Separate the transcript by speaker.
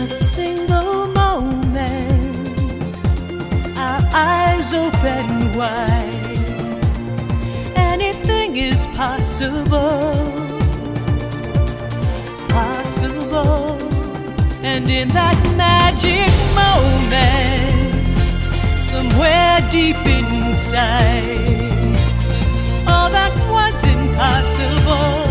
Speaker 1: a single moment, our eyes open wide. Anything is possible, possible. And in that magic moment, somewhere deep inside, all that was impossible